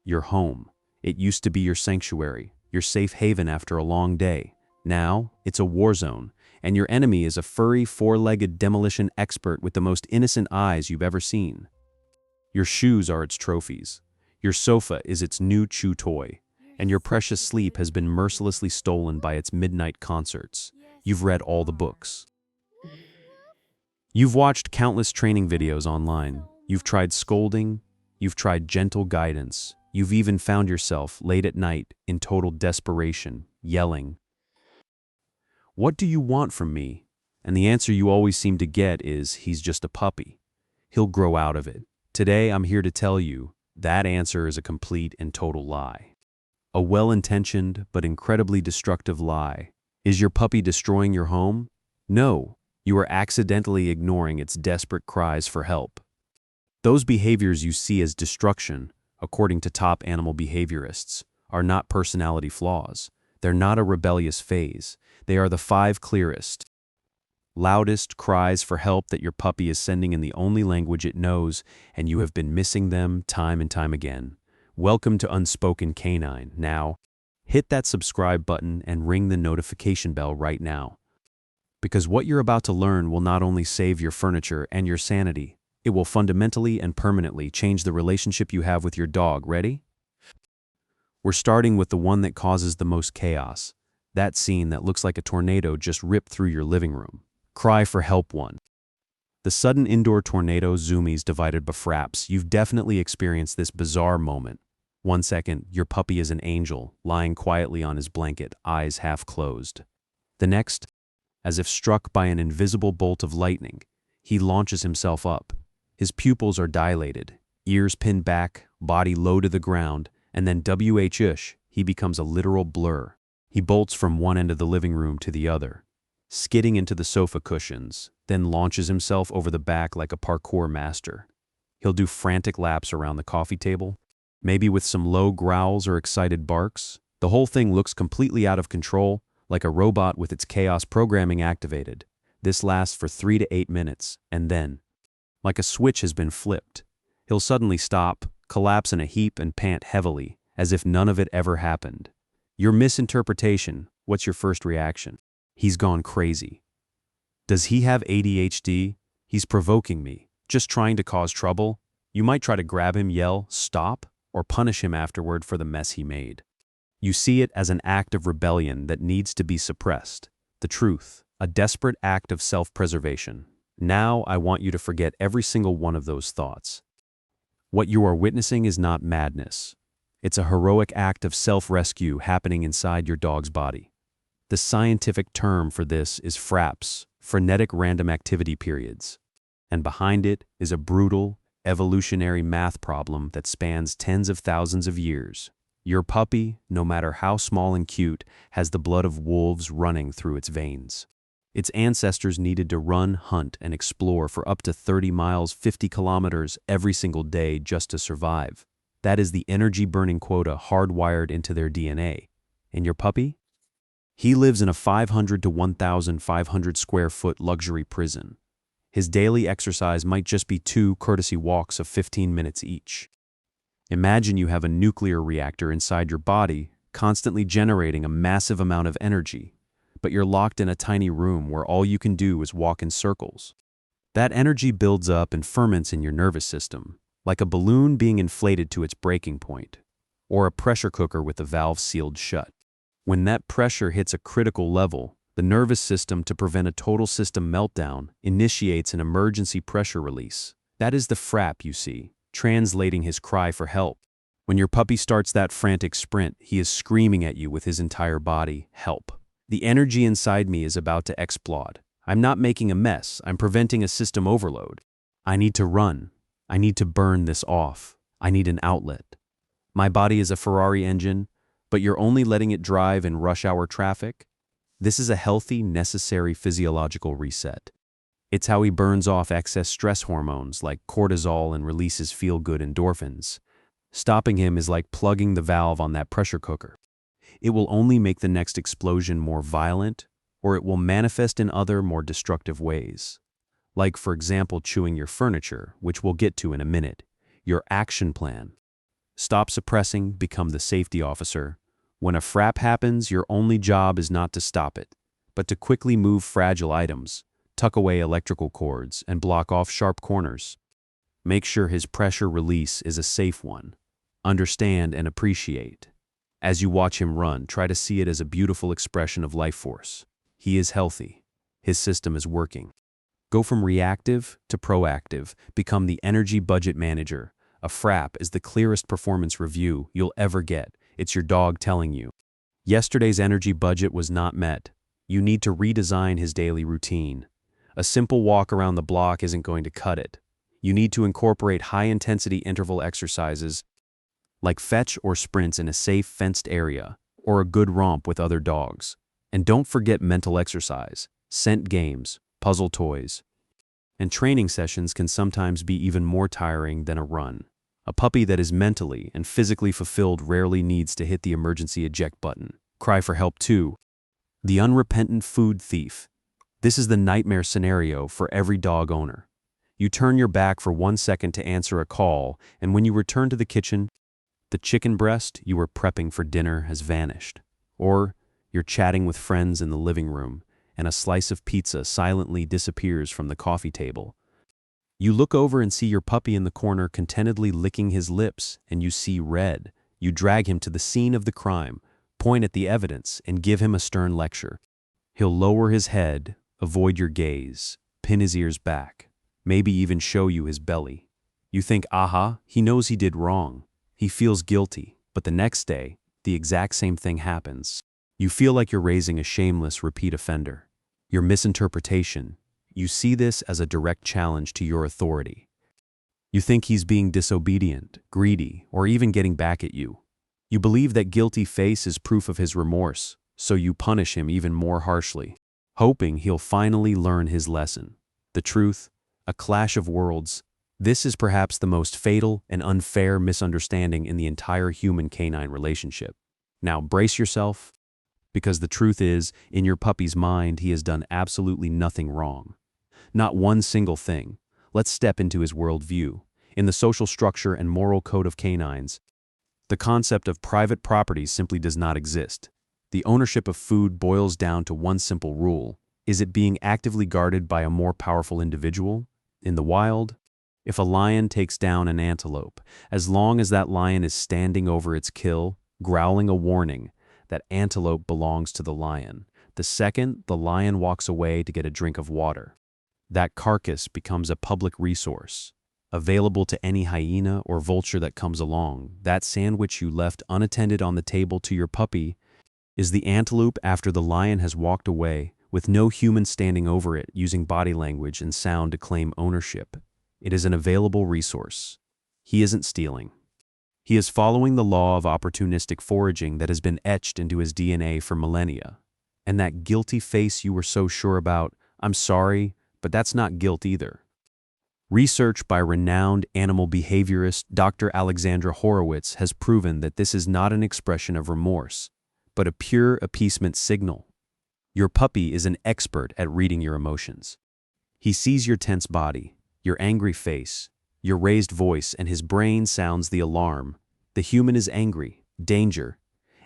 your home. It used to be your sanctuary, your safe haven after a long day. Now, it's a war zone, and your enemy is a furry, four-legged demolition expert with the most innocent eyes you've ever seen. Your shoes are its trophies. Your sofa is its new chew toy, and your precious sleep has been mercilessly stolen by its midnight concerts. You've read all the books. You've watched countless training videos online. You've tried scolding. You've tried gentle guidance. You've even found yourself late at night in total desperation, yelling, "What do you want from me?" And the answer you always seem to get is, "He's just a puppy. He'll grow out of it." Today, I'm here to tell you that answer is a complete and total lie. A well-intentioned but incredibly destructive lie. Is your puppy destroying your home? No, you are accidentally ignoring its desperate cries for help. Those behaviors you see as destruction, according to top animal behaviorists, are not personality flaws. They're not a rebellious phase. They are the 5 clearest, loudest cries for help that your puppy is sending in the only language it knows, and you have been missing them time and time again. Welcome to Unspoken Canine. Now, hit that subscribe button and ring the notification bell right now. Because what you're about to learn will not only save your furniture and your sanity, it will fundamentally and permanently change the relationship you have with your dog. Ready? We're starting with the one that causes the most chaos. That scene that looks like a tornado just ripped through your living room. Cry for help 1. The sudden indoor tornado zoomies divided by fraps. You've definitely experienced this bizarre moment. 1 second, your puppy is an angel, lying quietly on his blanket, eyes half closed. The next, as if struck by an invisible bolt of lightning, he launches himself up. His pupils are dilated, ears pinned back, body low to the ground, and then wh-ish, he becomes a literal blur. He bolts from one end of the living room to the other, skidding into the sofa cushions, then launches himself over the back like a parkour master. He'll do frantic laps around the coffee table, maybe with some low growls or excited barks. The whole thing looks completely out of control, like a robot with its chaos programming activated. This lasts for 3 to 8 minutes, and then, like a switch has been flipped, he'll suddenly stop, collapse in a heap, and pant heavily, as if none of it ever happened. Your misinterpretation, what's your first reaction? He's gone crazy. Does he have ADHD? He's provoking me, just trying to cause trouble. You might try to grab him, yell, "Stop," or punish him afterward for the mess he made. You see it as an act of rebellion that needs to be suppressed. The truth, a desperate act of self-preservation. Now I want you to forget every single one of those thoughts. What you are witnessing is not madness. It's a heroic act of self-rescue happening inside your dog's body. The scientific term for this is FRAPS, frenetic random activity periods. And behind it is a brutal, evolutionary math problem that spans tens of thousands of years. Your puppy, no matter how small and cute, has the blood of wolves running through its veins. Its ancestors needed to run, hunt, and explore for up to 30 miles, 50 kilometers every single day just to survive. That is the energy-burning quota hardwired into their DNA. And your puppy? He lives in a 500 to 1,500 square foot luxury prison. His daily exercise might just be 2 courtesy walks of 15 minutes each. Imagine you have a nuclear reactor inside your body, constantly generating a massive amount of energy, but you're locked in a tiny room where all you can do is walk in circles. That energy builds up and ferments in your nervous system, like a balloon being inflated to its breaking point, or a pressure cooker with the valve sealed shut. When that pressure hits a critical level, the nervous system, to prevent a total system meltdown, initiates an emergency pressure release. That is the FRAP you see, translating his cry for help. When your puppy starts that frantic sprint, he is screaming at you with his entire body, "Help. The energy inside me is about to explode. I'm not making a mess, I'm preventing a system overload. I need to run. I need to burn this off. I need an outlet. My body is a Ferrari engine, but you're only letting it drive in rush hour traffic? This is a healthy, necessary physiological reset. It's how he burns off excess stress hormones like cortisol and releases feel-good endorphins. Stopping him is like plugging the valve on that pressure cooker. It will only make the next explosion more violent, or it will manifest in other, more destructive ways. Like, for example, chewing your furniture, which we'll get to in a minute. Your action plan. Stop suppressing, become the safety officer. When a frap happens, your only job is not to stop it, but to quickly move fragile items, tuck away electrical cords, and block off sharp corners. Make sure his pressure release is a safe one. Understand and appreciate. As you watch him run, try to see it as a beautiful expression of life force. He is healthy. His system is working. Go from reactive to proactive. Become the energy budget manager. A frap is the clearest performance review you'll ever get. It's your dog telling you, yesterday's energy budget was not met. You need to redesign his daily routine. A simple walk around the block isn't going to cut it. You need to incorporate high-intensity interval exercises like fetch or sprints in a safe, fenced area, or a good romp with other dogs. And don't forget mental exercise, scent games, puzzle toys. And training sessions can sometimes be even more tiring than a run. A puppy that is mentally and physically fulfilled rarely needs to hit the emergency eject button. Cry for help too. The unrepentant food thief. This is the nightmare scenario for every dog owner. You turn your back for 1 second to answer a call, and when you return to the kitchen, the chicken breast you were prepping for dinner has vanished. Or you're chatting with friends in the living room, and a slice of pizza silently disappears from the coffee table. You look over and see your puppy in the corner contentedly licking his lips, and you see red. You drag him to the scene of the crime, point at the evidence, and give him a stern lecture. He'll lower his head, avoid your gaze, pin his ears back, maybe even show you his belly. You think, aha, he knows he did wrong. He feels guilty, but the next day, the exact same thing happens. You feel like you're raising a shameless repeat offender. Your misinterpretation, you see this as a direct challenge to your authority. You think he's being disobedient, greedy, or even getting back at you. You believe that guilty face is proof of his remorse, so you punish him even more harshly, hoping he'll finally learn his lesson. The truth, a clash of worlds. This is perhaps the most fatal and unfair misunderstanding in the entire human-canine relationship. Now brace yourself, because the truth is, in your puppy's mind, he has done absolutely nothing wrong. Not one single thing. Let's step into his worldview. In the social structure and moral code of canines, the concept of private property simply does not exist. The ownership of food boils down to one simple rule. Is it being actively guarded by a more powerful individual? In the wild, if a lion takes down an antelope, as long as that lion is standing over its kill, growling a warning, that antelope belongs to the lion. The second the lion walks away to get a drink of water, that carcass becomes a public resource, available to any hyena or vulture that comes along. That sandwich you left unattended on the table to your puppy is the antelope after the lion has walked away, with no human standing over it using body language and sound to claim ownership. It is an available resource. He isn't stealing. He is following the law of opportunistic foraging that has been etched into his DNA for millennia. And that guilty face you were so sure about, I'm sorry, but that's not guilt either. Research by renowned animal behaviorist Dr. Alexandra Horowitz has proven that this is not an expression of remorse, but a pure appeasement signal. Your puppy is an expert at reading your emotions. He sees your tense body, your angry face, your raised voice, and his brain sounds the alarm. The human is angry, danger.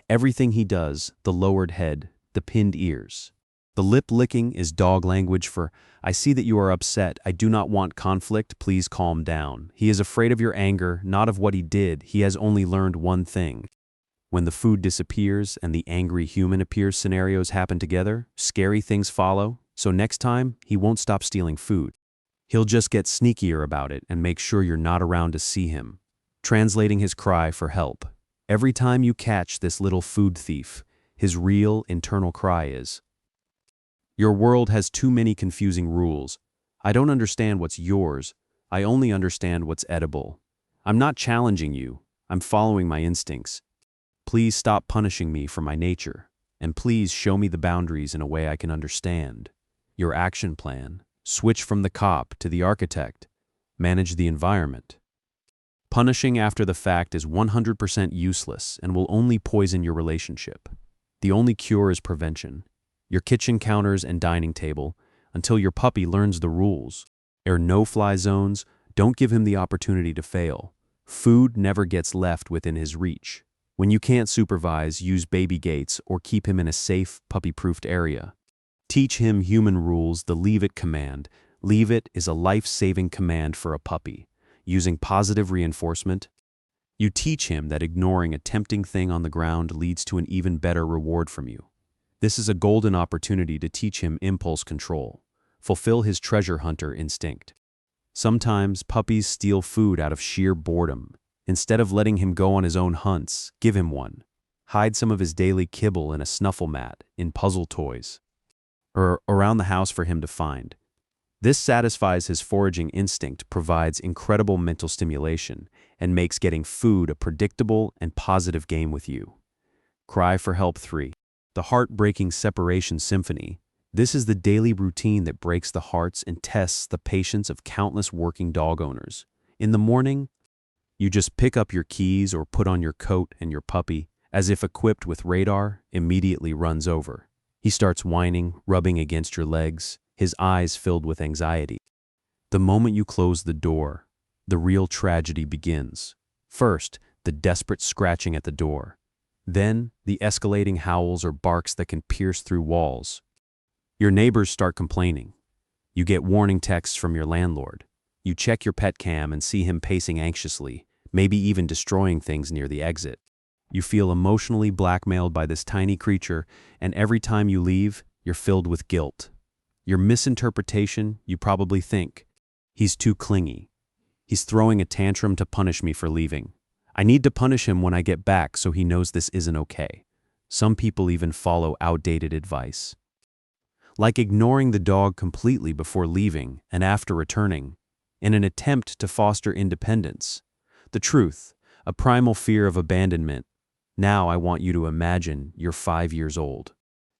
Everything he does, the lowered head, the pinned ears. The lip licking is dog language for, I see that you are upset, I do not want conflict, please calm down. He is afraid of your anger, not of what he did. He has only learned one thing. When the food disappears and the angry human appears, scenarios happen together, scary things follow, so next time, he won't stop stealing food. He'll just get sneakier about it and make sure you're not around to see him. Translating his cry for help. Every time you catch this little food thief, his real internal cry is, your world has too many confusing rules. I don't understand what's yours. I only understand what's edible. I'm not challenging you. I'm following my instincts. Please stop punishing me for my nature, and please show me the boundaries in a way I can understand. Your action plan. Switch from the cop to the architect. Manage the environment. Punishing after the fact is 100% useless and will only poison your relationship. The only cure is prevention. Your kitchen counters and dining table, until your puppy learns the rules. No-fly zones, don't give him the opportunity to fail. Food never gets left within his reach. When you can't supervise, use baby gates or keep him in a safe, puppy-proofed area. Teach him human rules, the leave it command. Leave it is a life-saving command for a puppy. Using positive reinforcement, you teach him that ignoring a tempting thing on the ground leads to an even better reward from you. This is a golden opportunity to teach him impulse control. Fulfill his treasure hunter instinct. Sometimes puppies steal food out of sheer boredom. Instead of letting him go on his own hunts, give him one. Hide some of his daily kibble in a snuffle mat, in puzzle toys, or around the house for him to find. This satisfies his foraging instinct, provides incredible mental stimulation, and makes getting food a predictable and positive game with you. Cry for Help 3. The Heartbreaking Separation Symphony. This is the daily routine that breaks the hearts and tests the patience of countless working dog owners. In the morning, you just pick up your keys or put on your coat, and your puppy, as if equipped with radar, immediately runs over. He starts whining, rubbing against your legs, his eyes filled with anxiety. The moment you close the door, the real tragedy begins. First, the desperate scratching at the door. Then, the escalating howls or barks that can pierce through walls. Your neighbors start complaining. You get warning texts from your landlord. You check your pet cam and see him pacing anxiously, maybe even destroying things near the exit. You feel emotionally blackmailed by this tiny creature, and every time you leave, you're filled with guilt. Your misinterpretation, you probably think, he's too clingy. He's throwing a tantrum to punish me for leaving. I need to punish him when I get back so he knows this isn't okay. Some people even follow outdated advice, like ignoring the dog completely before leaving and after returning, in an attempt to foster independence. The truth, a primal fear of abandonment. Now I want you to imagine you're 5 years old.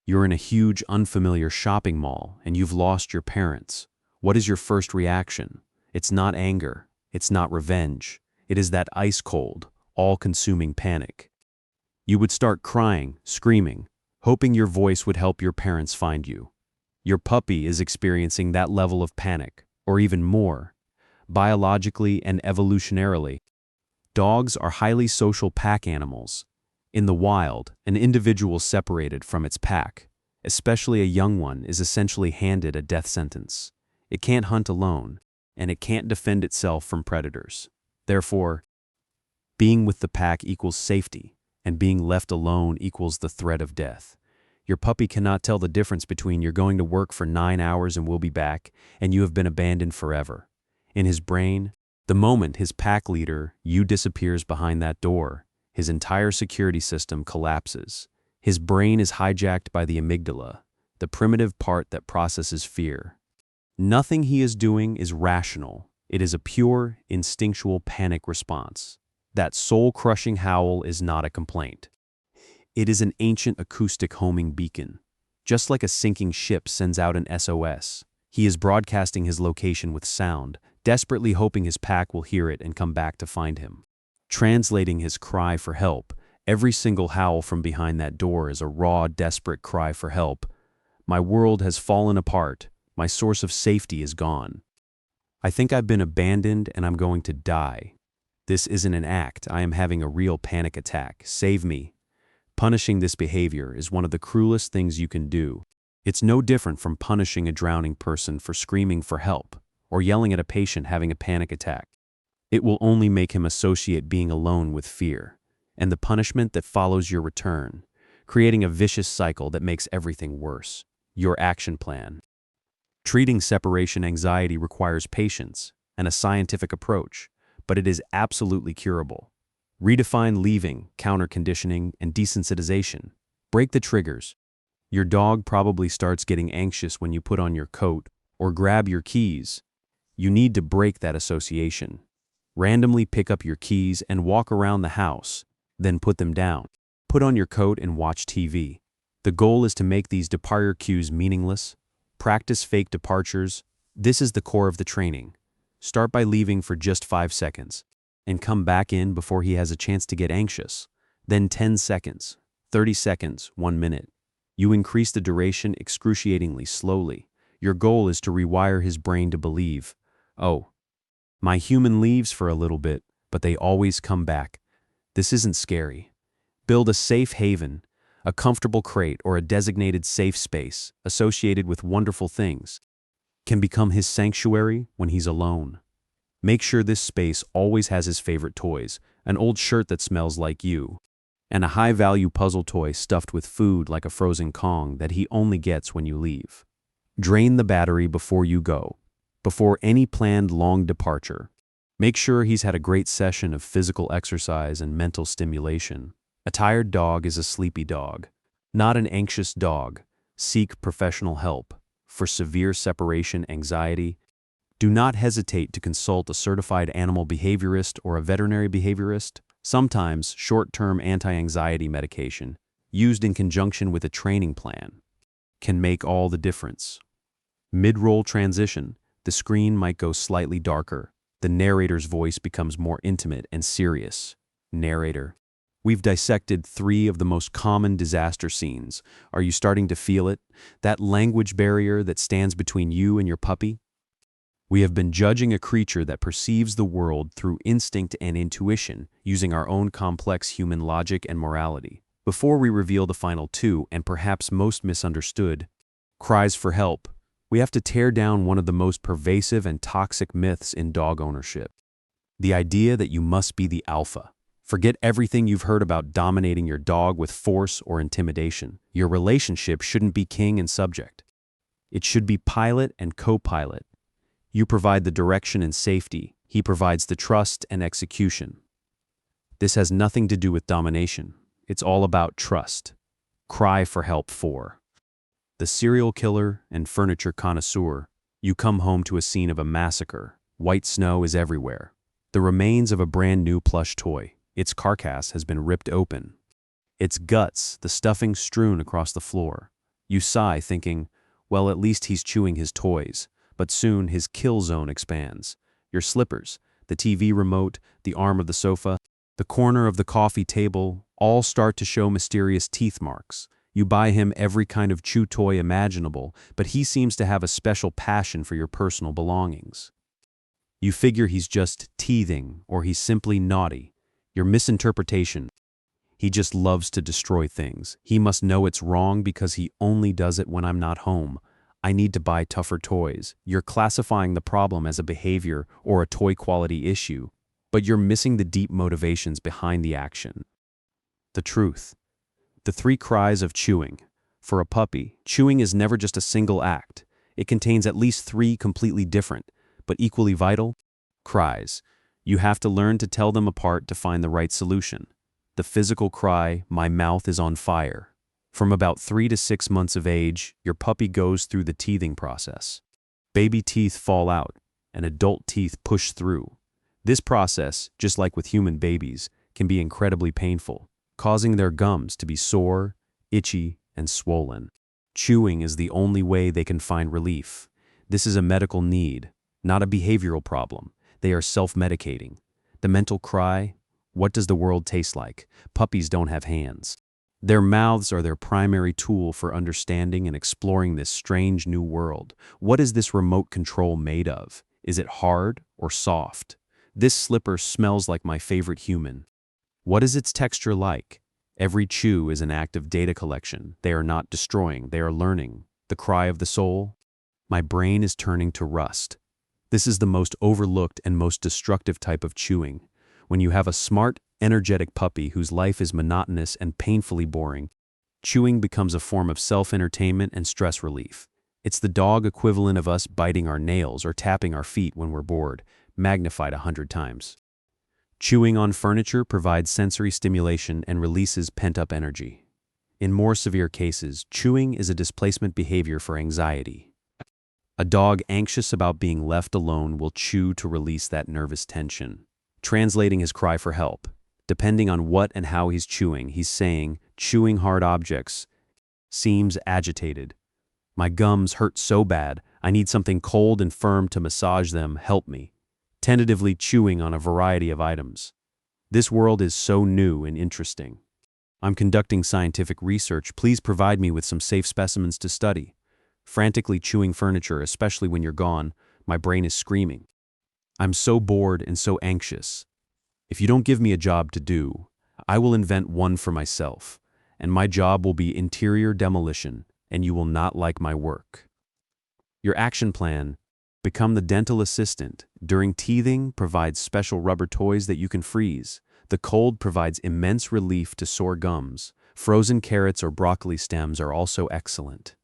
You're in a huge, unfamiliar shopping mall and you've lost your parents. What is your first reaction? It's not anger. It's not revenge. It is that ice-cold, all-consuming panic. You would start crying, screaming, hoping your voice would help your parents find you. Your puppy is experiencing that level of panic, or even more. Biologically and evolutionarily, dogs are highly social pack animals. In the wild, an individual separated from its pack, especially a young one, is essentially handed a death sentence. It can't hunt alone, and it can't defend itself from predators. Therefore, being with the pack equals safety, and being left alone equals the threat of death. Your puppy cannot tell the difference between you're going to work for 9 hours and we'll be back, and you have been abandoned forever. In his brain, the moment his pack leader, you, disappears behind that door, his entire security system collapses. His brain is hijacked by the amygdala, the primitive part that processes fear. Nothing he is doing is rational. It is a pure, instinctual panic response. That soul-crushing howl is not a complaint. It is an ancient acoustic homing beacon. Just like a sinking ship sends out an SOS, he is broadcasting his location with sound, desperately hoping his pack will hear it and come back to find him. Translating his cry for help, every single howl from behind that door is a raw, desperate cry for help. My world has fallen apart. My source of safety is gone. I think I've been abandoned and I'm going to die. This isn't an act. I am having a real panic attack. Save me. Punishing this behavior is one of the cruelest things you can do. It's no different from punishing a drowning person for screaming for help or yelling at a patient having a panic attack. It will only make him associate being alone with fear and the punishment that follows your return, creating a vicious cycle that makes everything worse. Your action plan. Treating separation anxiety requires patience and a scientific approach, but it is absolutely curable. Redefine leaving, counter-conditioning, and desensitization. Break the triggers. Your dog probably starts getting anxious when you put on your coat or grab your keys. You need to break that association. Randomly pick up your keys and walk around the house, then put them down. Put on your coat and watch TV. The goal is to make these departure cues meaningless. Practice fake departures. This is the core of the training. Start by leaving for just 5 seconds and come back in before he has a chance to get anxious. Then 10 seconds, 30 seconds, 1 minute. You increase the duration excruciatingly slowly. Your goal is to rewire his brain to believe, oh, my human leaves for a little bit, but they always come back. This isn't scary. Build a safe haven, a comfortable crate or a designated safe space associated with wonderful things can become his sanctuary when he's alone. Make sure this space always has his favorite toys, an old shirt that smells like you, and a high-value puzzle toy stuffed with food like a frozen Kong that he only gets when you leave. Drain the battery before you go, before any planned long departure. Make sure he's had a great session of physical exercise and mental stimulation. A tired dog is a sleepy dog, not an anxious dog. Seek professional help. For severe separation anxiety, do not hesitate to consult a certified animal behaviorist or a veterinary behaviorist. Sometimes short-term anti-anxiety medication, used in conjunction with a training plan, can make all the difference. Mid-roll transition, the screen might go slightly darker. The narrator's voice becomes more intimate and serious. Narrator: we've dissected 3 of the most common disaster scenes. Are you starting to feel it? That language barrier that stands between you and your puppy? We have been judging a creature that perceives the world through instinct and intuition, using our own complex human logic and morality. Before we reveal the final 2, and perhaps most misunderstood, cries for help, we have to tear down one of the most pervasive and toxic myths in dog ownership. The idea that you must be the alpha. Forget everything you've heard about dominating your dog with force or intimidation. Your relationship shouldn't be king and subject. It should be pilot and co-pilot. You provide the direction and safety. He provides the trust and execution. This has nothing to do with domination. It's all about trust. Cry for help 4. The serial killer and furniture connoisseur. You come home to a scene of a massacre. White snow is everywhere. The remains of a brand new plush toy. Its carcass has been ripped open. Its guts, the stuffing strewn across the floor. You sigh, thinking, well, at least he's chewing his toys. But soon his kill zone expands. Your slippers, the TV remote, the arm of the sofa, the corner of the coffee table, all start to show mysterious teeth marks. You buy him every kind of chew toy imaginable, but he seems to have a special passion for your personal belongings. You figure he's just teething, or he's simply naughty. Your misinterpretation. He just loves to destroy things. He must know it's wrong because he only does it when I'm not home. I need to buy tougher toys. You're classifying the problem as a behavior or a toy quality issue, but you're missing the deep motivations behind the action. The truth. The 3 cries of chewing. For a puppy, chewing is never just a single act. It contains at least 3 completely different, but equally vital, cries. You have to learn to tell them apart to find the right solution. The physical cry, "My mouth is on fire." From about 3 to 6 months of age, your puppy goes through the teething process. Baby teeth fall out, and adult teeth push through. This process, just like with human babies, can be incredibly painful, causing their gums to be sore, itchy, and swollen. Chewing is the only way they can find relief. This is a medical need, not a behavioral problem. They are self-medicating. The mental cry, "What does the world taste like? Puppies don't have hands." Their mouths are their primary tool for understanding and exploring this strange new world. What is this remote control made of? Is it hard or soft? This slipper smells like my favorite human. What is its texture like? Every chew is an act of data collection. They are not destroying, they are learning. The cry of the soul? My brain is turning to rust. This is the most overlooked and most destructive type of chewing. When you have a smart, energetic puppy whose life is monotonous and painfully boring, chewing becomes a form of self-entertainment and stress relief. It's the dog equivalent of us biting our nails or tapping our feet when we're bored, magnified 100 times. Chewing on furniture provides sensory stimulation and releases pent-up energy. In more severe cases, chewing is a displacement behavior for anxiety. A dog anxious about being left alone will chew to release that nervous tension. Translating his cry for help. Depending on what and how he's chewing, he's saying, chewing hard objects, seems agitated. My gums hurt so bad, I need something cold and firm to massage them, help me. Tentatively chewing on a variety of items. This world is so new and interesting. I'm conducting scientific research, please provide me with some safe specimens to study. Frantically chewing furniture, especially when you're gone, my brain is screaming. I'm so bored and so anxious. If you don't give me a job to do, I will invent one for myself, and my job will be interior demolition, and you will not like my work. Your action plan: become the dental assistant. During teething, provides special rubber toys that you can freeze. The cold provides immense relief to sore gums. Frozen carrots or broccoli stems are also excellent.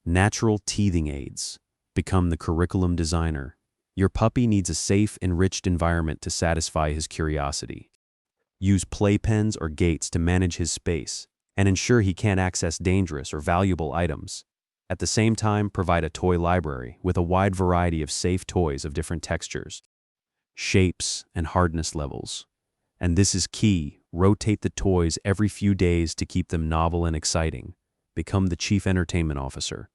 Natural teething aids. Become the curriculum designer. Your puppy needs a safe, enriched environment to satisfy his curiosity. Use playpens or gates to manage his space and ensure he can't access dangerous or valuable items. At the same time, provide a toy library with a wide variety of safe toys of different textures, shapes, and hardness levels. And this is key: rotate the toys every few days to keep them novel and exciting. Become the chief entertainment officer.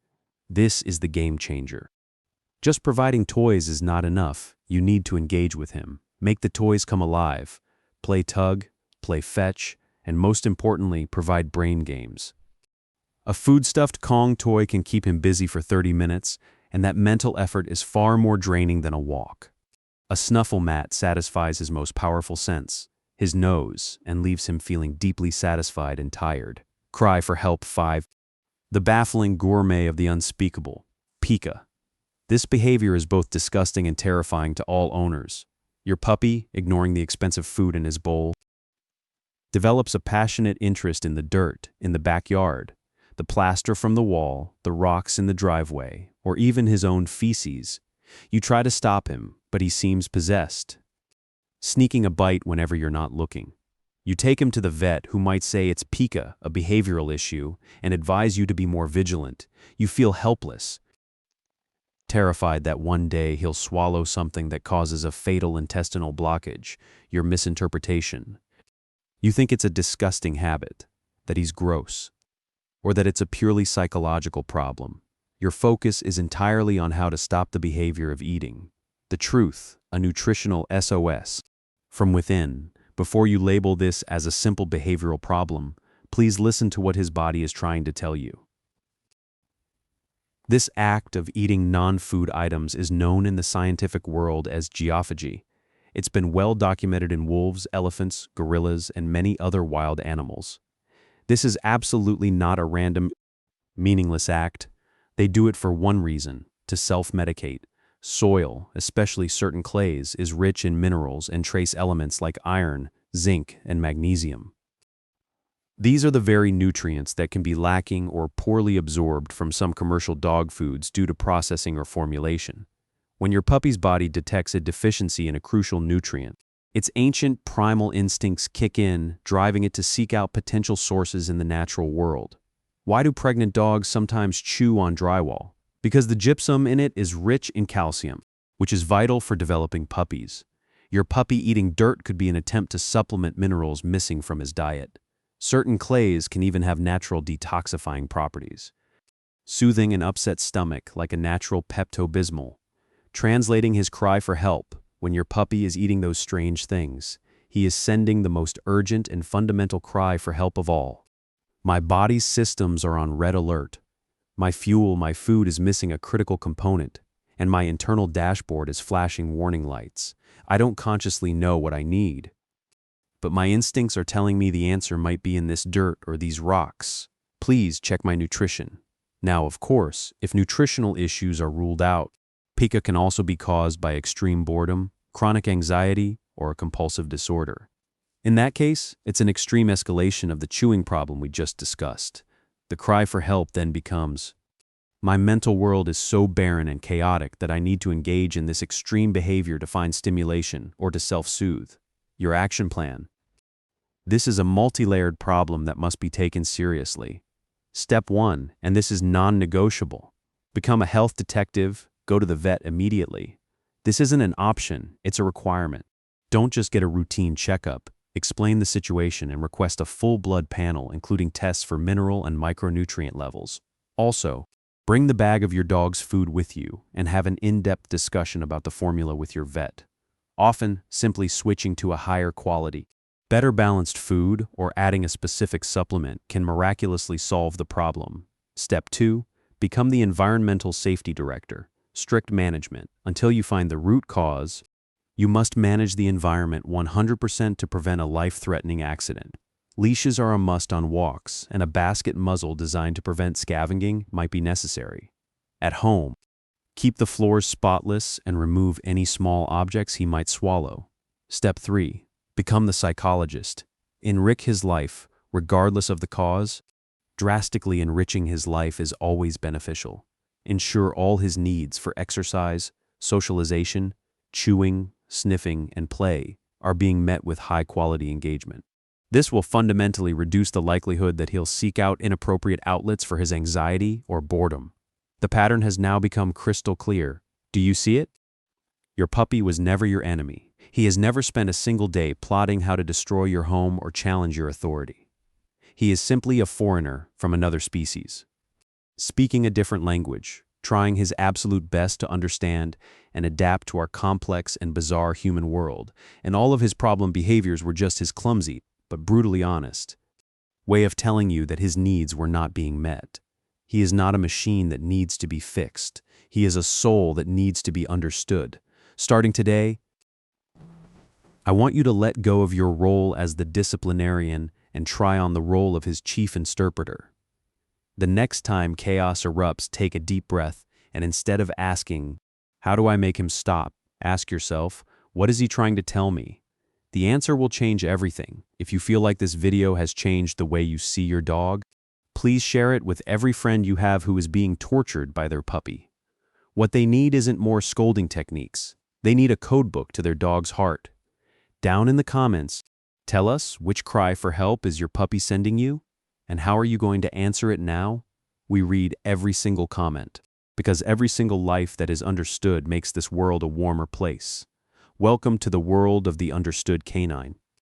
This is the game changer. Just providing toys is not enough. You need to engage with him. Make the toys come alive. Play tug, play fetch, and most importantly, provide brain games. A food-stuffed Kong toy can keep him busy for 30 minutes, and that mental effort is far more draining than a walk. A snuffle mat satisfies his most powerful sense, his nose, and leaves him feeling deeply satisfied and tired. Cry for help 5. The baffling gourmet of the unspeakable. Pika. This behavior is both disgusting and terrifying to all owners. Your puppy, ignoring the expensive food in his bowl, develops a passionate interest in the dirt in the backyard, the plaster from the wall, the rocks in the driveway, or even his own feces. You try to stop him, but he seems possessed, sneaking a bite whenever you're not looking. You take him to the vet, who might say it's pica, a behavioral issue, and advise you to be more vigilant. You feel helpless, terrified that one day he'll swallow something that causes a fatal intestinal blockage. Your misinterpretation. You think it's a disgusting habit, that he's gross, or that it's a purely psychological problem. Your focus is entirely on how to stop the behavior of eating. The truth, a nutritional SOS. From within, before you label this as a simple behavioral problem, please listen to what his body is trying to tell you. This act of eating non-food items is known in the scientific world as geophagy. It's been well documented in wolves, elephants, gorillas, and many other wild animals. This is absolutely not a random, meaningless act. They do it for one reason: to self-medicate. Soil, especially certain clays, is rich in minerals and trace elements like iron, zinc, and magnesium. These are the very nutrients that can be lacking or poorly absorbed from some commercial dog foods due to processing or formulation. When your puppy's body detects a deficiency in a crucial nutrient, its ancient primal instincts kick in, driving it to seek out potential sources in the natural world. Why do pregnant dogs sometimes chew on drywall? Because the gypsum in it is rich in calcium, which is vital for developing puppies. Your puppy eating dirt could be an attempt to supplement minerals missing from his diet. Certain clays can even have natural detoxifying properties, soothing an upset stomach like a natural Pepto-Bismol. Translating his cry for help: when your puppy is eating those strange things, he is sending the most urgent and fundamental cry for help of all. My body's systems are on red alert. My fuel, my food is missing a critical component, and my internal dashboard is flashing warning lights. I don't consciously know what I need, but my instincts are telling me the answer might be in this dirt or these rocks. Please check my nutrition. Now, of course, if nutritional issues are ruled out, pica can also be caused by extreme boredom, chronic anxiety, or a compulsive disorder. In that case, it's an extreme escalation of the chewing problem we just discussed. The cry for help then becomes, my mental world is so barren and chaotic that I need to engage in this extreme behavior to find stimulation or to self-soothe. Your action plan. This is a multi-layered problem that must be taken seriously. Step 1, and this is non-negotiable. Become a health detective, go to the vet immediately. This isn't an option, it's a requirement. Don't just get a routine checkup. Explain the situation and request a full blood panel, including tests for mineral and micronutrient levels. Also, bring the bag of your dog's food with you and have an in-depth discussion about the formula with your vet. Often, simply switching to a higher quality, better balanced food or adding a specific supplement can miraculously solve the problem. Step 2, become the environmental safety director. Strict management until you find the root cause. You must manage the environment 100% to prevent a life-threatening accident. Leashes are a must on walks, and a basket muzzle designed to prevent scavenging might be necessary. At home, keep the floors spotless and remove any small objects he might swallow. Step 3. Become the psychologist. Enrich his life, regardless of the cause. Drastically enriching his life is always beneficial. Ensure all his needs for exercise, socialization, chewing, sniffing, and play are being met with high-quality engagement. This will fundamentally reduce the likelihood that he'll seek out inappropriate outlets for his anxiety or boredom. The pattern has now become crystal clear. Do you see it? Your puppy was never your enemy. He has never spent a single day plotting how to destroy your home or challenge your authority. He is simply a foreigner from another species, speaking a different language, trying his absolute best to understand and adapt to our complex and bizarre human world, and all of his problem behaviors were just his clumsy, but brutally honest, way of telling you that his needs were not being met. He is not a machine that needs to be fixed. He is a soul that needs to be understood. Starting today, I want you to let go of your role as the disciplinarian and try on the role of his chief interpreter. The next time chaos erupts, take a deep breath, and instead of asking, "How do I make him stop?" ask yourself, "What is he trying to tell me?" The answer will change everything. If you feel like this video has changed the way you see your dog, please share it with every friend you have who is being tortured by their puppy. What they need isn't more scolding techniques. They need a code book to their dog's heart. Down in the comments, tell us which cry for help is your puppy sending you, and how are you going to answer it now? We read every single comment, because every single life that is understood makes this world a warmer place. Welcome to the world of the understood canine.